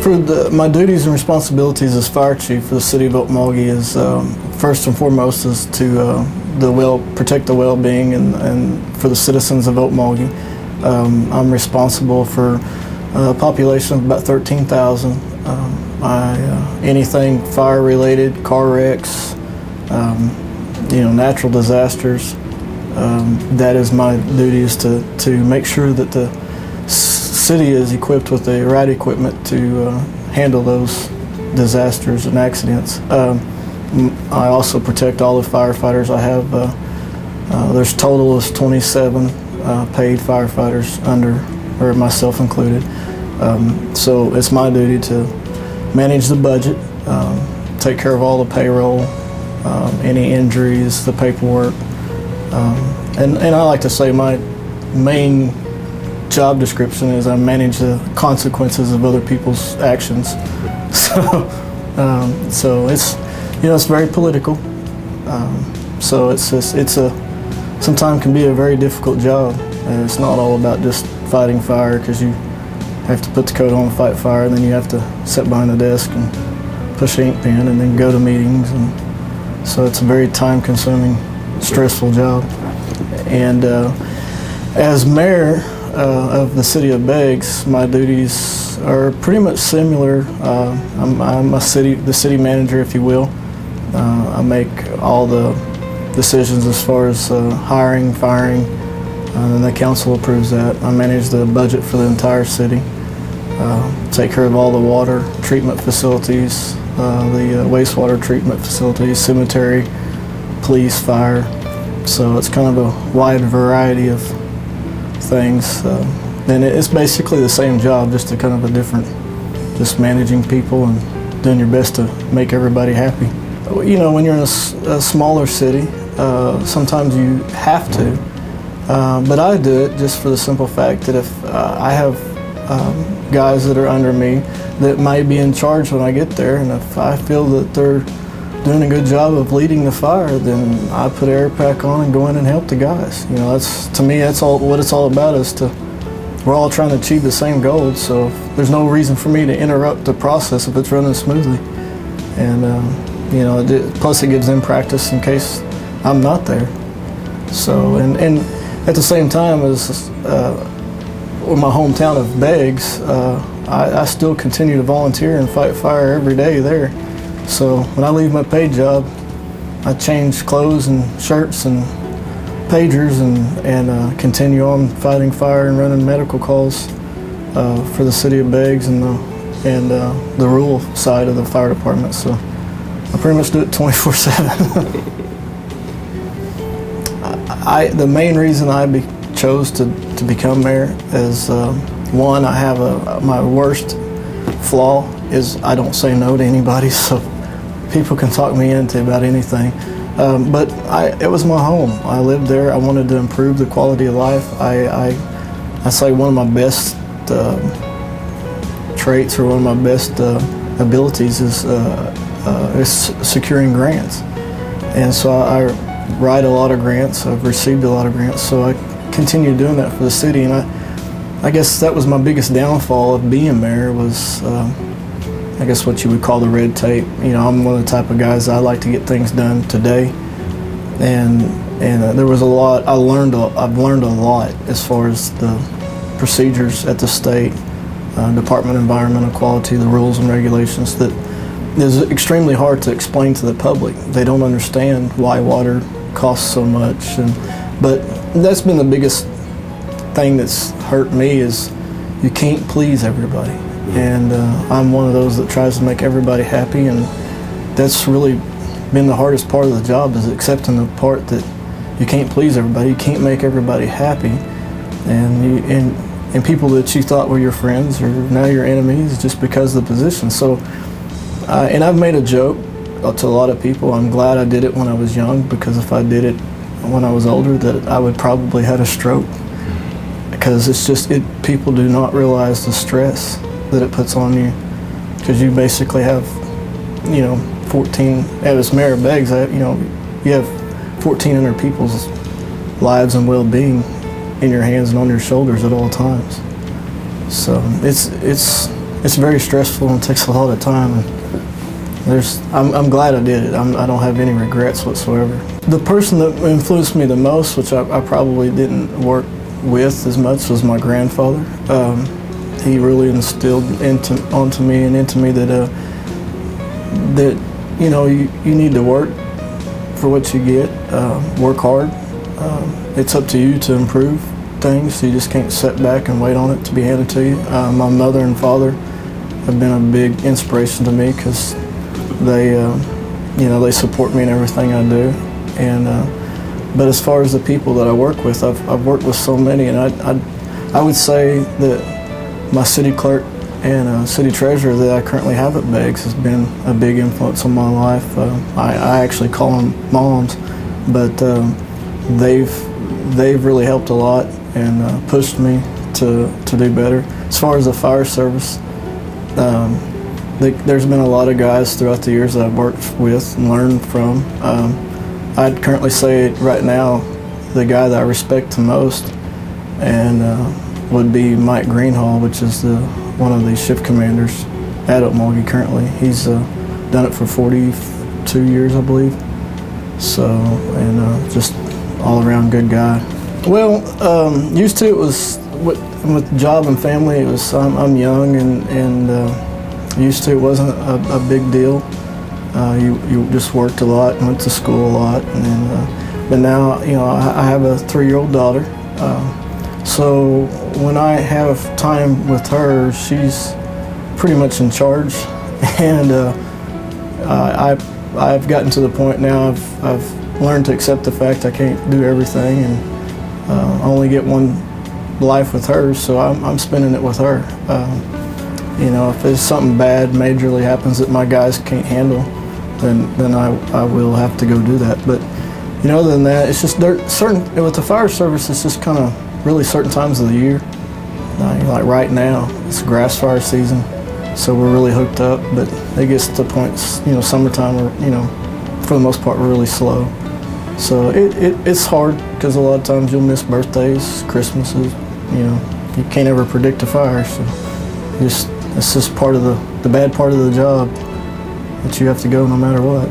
My duties and responsibilities as fire chief for the city of Okmulgee is first and foremost is to protect the well-being and for the citizens of Okmulgee. I'm responsible for a population of about 13,000. Anything fire-related, car wrecks, natural disasters. That is my duty, is to make sure that the city is equipped with the right equipment to handle those disasters and accidents. I also protect all the firefighters. I have there's total is 27 paid firefighters under, or myself included. So it's my duty to manage the budget, take care of all the payroll, any injuries, the paperwork, and I like to say my main job description is I manage the consequences of other people's actions. So it's very political. So sometimes can be a very difficult job. And it's not all about just fighting fire, because you have to put the coat on, fight fire, and then you have to sit behind the desk and push the ink pen and then go to meetings. And so it's a very time-consuming, stressful job. And as mayor of the city of Beggs, my duties are pretty much similar. I'm the city manager, if you will. I make all the decisions as far as hiring, firing, and the council approves that. I manage the budget for the entire city, take care of all the water treatment facilities, the wastewater treatment facilities, cemetery, police, fire. So it's kind of a wide variety of things. And it's basically the same job, just a kind of a different, just managing people and doing your best to make everybody happy. When you're in a smaller city, sometimes you have to, but I do it just for the simple fact that if I have guys that are under me that might be in charge when I get there, and if I feel that they're doing a good job of leading the fire, then I put air pack on and go in and help the guys. To me, that's all what it's all about, is we're all trying to achieve the same goals, so there's no reason for me to interrupt the process if it's running smoothly. And plus it gives them practice in case I'm not there. So, and at the same time as my hometown of Beggs, I still continue to volunteer and fight fire every day there. So when I leave my paid job, I change clothes and shirts and pagers and continue on fighting fire and running medical calls for the city of Beggs and the rural side of the fire department. So I pretty much do it 24/7. The main reason I chose to become mayor is, one, I have my worst flaw is I don't say no to anybody, so people can talk me into about anything. But it was my home. I lived there. I wanted to improve the quality of life. I say one of my best traits, or one of my best abilities is securing grants. And so I write a lot of grants. I've received a lot of grants, so I continue doing that for the city. And I guess that was my biggest downfall of being mayor, was I guess what you would call the red tape. I'm one of the type of guys, I like to get things done today, and there was a lot I've learned a lot as far as the procedures at the state Department of Environmental Quality, the rules and regulations that is extremely hard to explain to the public. They don't understand why water costs so much, but that's been the biggest thing that's hurt me, is you can't please everybody. And I'm one of those that tries to make everybody happy, and that's really been the hardest part of the job, is accepting the part that you can't please everybody, you can't make everybody happy, and people that you thought were your friends are now your enemies just because of the position. So, and I've made a joke to a lot of people. I'm glad I did it when I was young, because if I did it when I was older, that I would probably had a stroke, because people do not realize the stress that it puts on you, because you basically have 14, as mayor of Beggs, you have 1,400 people's lives and well-being in your hands and on your shoulders at all times. So it's it's very stressful and takes a lot of time. And I'm glad I did it. I don't have any regrets whatsoever. The person that influenced me the most, which I probably didn't work with as much, was my grandfather. He really instilled onto me that you know, you need to work for what you get. Work hard. It's up to you to improve things. You just can't sit back and wait on it to be handed to you. My mother and father have been a big inspiration to me because they, you know, they support me in everything I do. And but as far as the people that I work with, I've worked with so many, and I would say that my city clerk and city treasurer that I currently have at Beggs has been a big influence on my life. I actually call them moms, but they've really helped a lot and pushed me to do better. As far as the fire service, there's been a lot of guys throughout the years that I've worked with and learned from. I'd currently say right now the guy that I respect the most and would be Mike Greenhall, which is one of the shift commanders at Okmulgee currently. He's done it for 42 years, I believe. So, and just all around good guy. Well, used to, it was with job and family, it was I'm young and used to, it wasn't a big deal. You just worked a lot and went to school a lot, and then, but now, you know, I have a 3-year-old daughter. So when I have time with her, she's pretty much in charge, and I've gotten to the point now. I've learned to accept the fact I can't do everything, and only get one life with her. So I'm spending it with her. You know, if there's something bad majorly happens that my guys can't handle, then I will have to go do that. But you know, other than that, it's just certain with the fire service. It's just kind of really certain times of the year. Like right now, it's grass fire season, so we're really hooked up. But it gets to points, you know, summertime, you know, for the most part, we're really slow. So it's hard because a lot of times you'll miss birthdays, Christmases. You know, you can't ever predict a fire, so it's just part of the bad part of the job that you have to go no matter what.